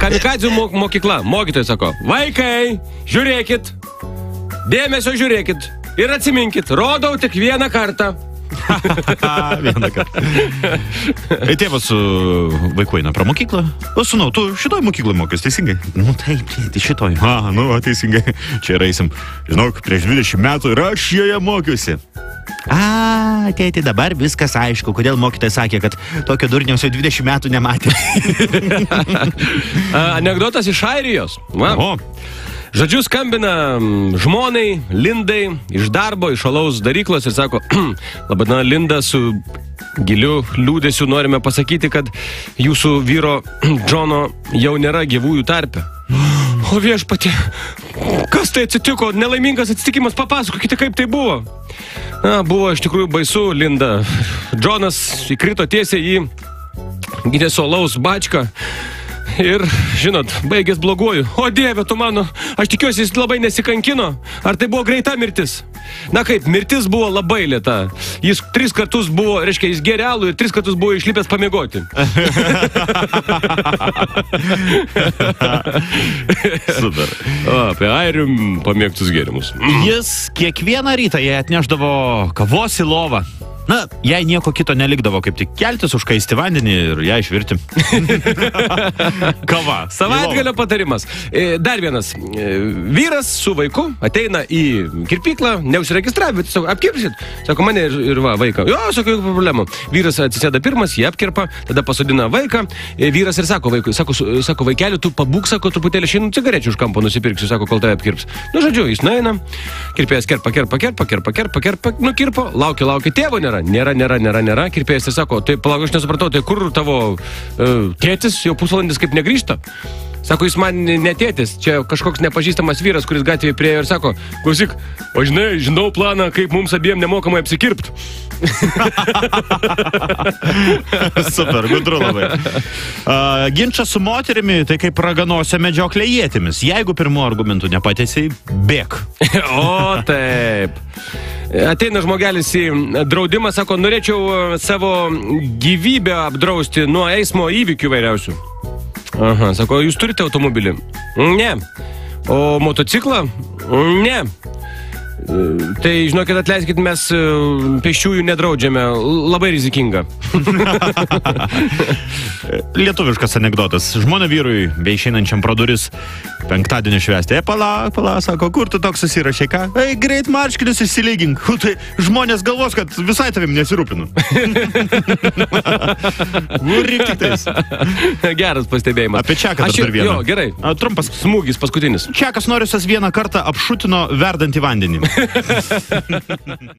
Kamikadzių mokykla. Mokytojai sako, vaikai, žiūrėkit, dėmesio žiūrėkit ir atsiminkit, rodau tik vieną kartą. Vieną kartą. Tėvas su vaiku eina pro mokyklą. O sūnau, tu šitoj mokyklai mokės, teisingai? Nu taip, tėti, šitoj. Teisingai. Čia eisim. Žinok, prieš 20 metų ir aš joje mokiausi. Tėti, dabar viskas aišku. Kodėl mokytojas sakė, kad tokio durniaus jau 20 metų nematė. Anekdotas iš Airijos. Žodžiu, skambina žmonai, Lindai, iš darbo, iš alaus daryklos ir sako, labadiena, Linda, su giliu liūdėsiu norime pasakyti, kad jūsų vyro Džono jau nėra gyvųjų tarpe. O viešpatie, kas tai atsitiko? Nelaimingas atsitikimas, papasakokite, kaip tai buvo. Buvo iš tikrųjų baisu, Linda. Džonas įkrito tiesiai į Gineso alaus bačką. Ir, žinot, baigės bloguoju. O Dieve, tu mano, aš tikiuosi, jis labai nesikankino. Ar tai buvo greita mirtis? Na kaip, mirtis buvo labai lėta. Jis 3 kartus buvo, reiškia, jis gėrė alų ir 3 kartus buvo išlipęs pamiegoti. Super. Apie airių pamėgtus gėrimus. Jis kiekvieną rytą jai atnešdavo kavos į lovą. Na, jai nieko kito nelikdavo, kaip tik keltis, užkaisti vandenį ir ją išvirti. Kava. Savaitgalio patarimas. Dar vienas. Vyras su vaiku ateina į kirpyklą, neužsiregistravę, bet sako, apkirpsit. Sako, mane ir vaiką. Jo, sako, jokių problemų. Vyras atsisėda pirmas, jį apkirpa, tada pasodina vaiką. Vyras ir sako vaikui, sako, vaikeli, tu pabūk, sako, truputėlį šiandien cigarečių už kampo nusipirksiu, sako, kol tave apkirps. Nu, žodžiu, jis nueina, kirpėjas kerpa, nukirpo, laukia, tėvo nėra. Kirpėjas ir sako, tai palauk, aš nesupratau, tai kur tavo tėtis jau pusvalandis kaip negrįžta? Sako, jis man netėtis, čia kažkoks nepažįstamas vyras, kuris gatvėje priejo ir sako, klausyk, o žinau planą, kaip mums abiem nemokamai apsikirpt. Super, gudru labai. Ginčas su moterimi, tai kaip raganosio medžioklė ietimis. Jeigu pirmu argumentu nepatėsiai, bėk. O taip. Ateina žmogelis į draudimą, sako, norėčiau savo gyvybę apdrausti nuo eismo įvykių vairiausių. Aha, sako, jūs turite automobilį? Ne. O motociklą? Ne. Tai, žinokit, atleiskit, mes pėsčiųjų nedraudžiame. Labai rizikinga. Lietuviškas anekdotas. Žmona vyrui, bei išeinančiam pro duris, penktadienį švęsti. Palauk, sako, kur tu toks susirašai, ką? Greit marškinius išsilygink. Tai žmonės galvos, kad visai tavim nesirūpinu. Būrik tiktais. Geras pastebėjimas. Apie Čeką dar vieną. Jo, gerai. Trumpas smūgis paskutinis. Čekas Norisas vieną kartą apšutino verdantį vandenį.